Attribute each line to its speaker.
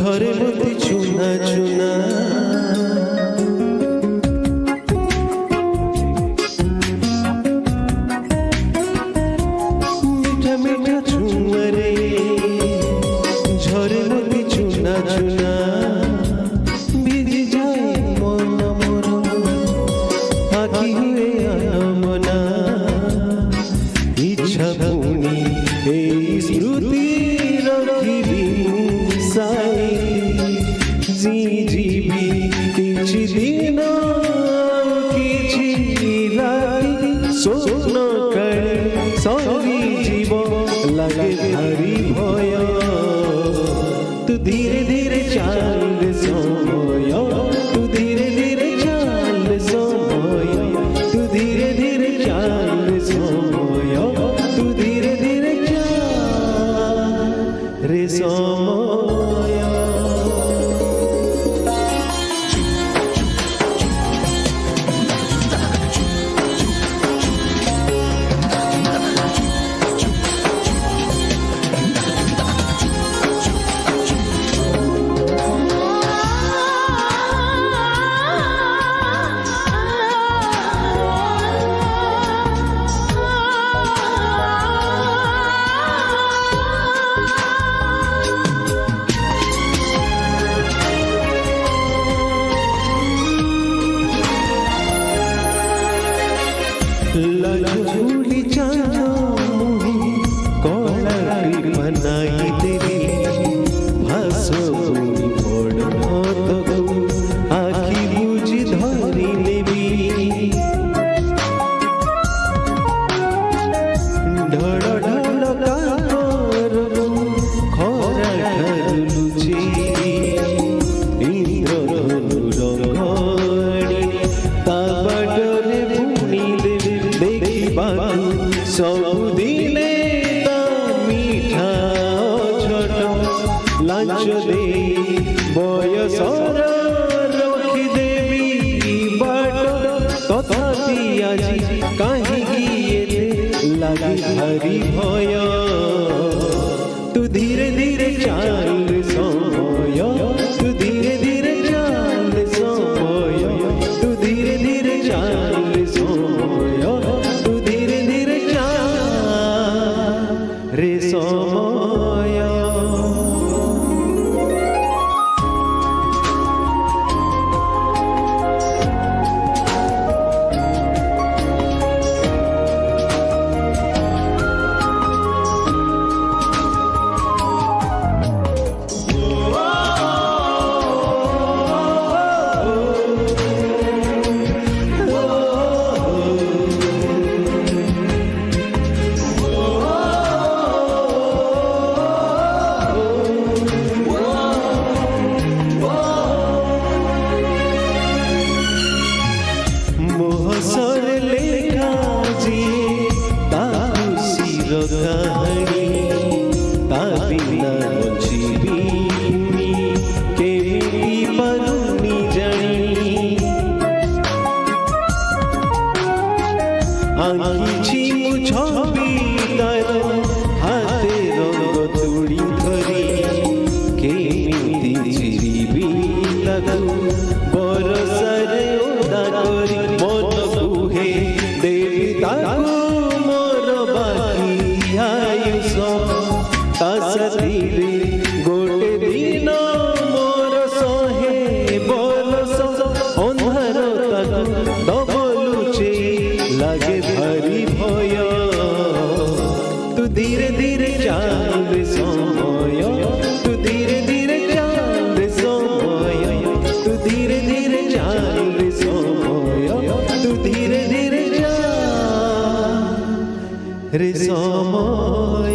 Speaker 1: ঝরে মতি চুনা চুনা মিঠা মিঠা চুমরে ঝরে মতি চুনা চুনা ভিজে যায় মন মোর আঁকি হুয়ে আনমনা ইচ্ছা পুনি এই স্মৃতি রাখিবি সাই জি জীবি কিছু দিন কিছু রাতি স্বপ্ন করে সরি জীব লাগে ভারি ভয় তু ধীরে ধীরে চাল সময় তু ধীরে ধীরে চাল সময় তু ধীরে ধীরে চাল সময় তু ধীরে ধীরে চাল রে সময় झूली चांदो कोला बनाई तेरी भासो पूरी मोड़ तो आखी बुझी धरी लेबी ढड़ ढड़ काकर खरा ढलुची इंद्रधनु रंगणी ताबडरे पुनी सबुदिने मिठा छोट लांच दे बयसर रखिदेवी बाट तथापि আজি काहींकि एते लागे भारी भय तू धीरे धीरे चाल समय तू धीरे धीरे चाल समय तू धीरे धीरे चाल समय तू धीरे धीरे चाल रे समय मोहसर लेखा जिए तासिर कहानी ता बिना जीवी केमिति परुनी जानी आँखी छवि तार हाथे रंग तुड़ी धरी केमिति जीवी ताकू बरसारे ओदा करी मन कुहे देवी ताकू मोर बाकी आयुष ता साथीरे गोटे दिन मोर सहे बलस अंधार ताकू दबलुचे लागे भारी भय तू धीरे धीरे चाल समय तू धीरे धीरे चाल समय तू धीरे धीरे चाल समय तू धीरे धीरे चाल रे समय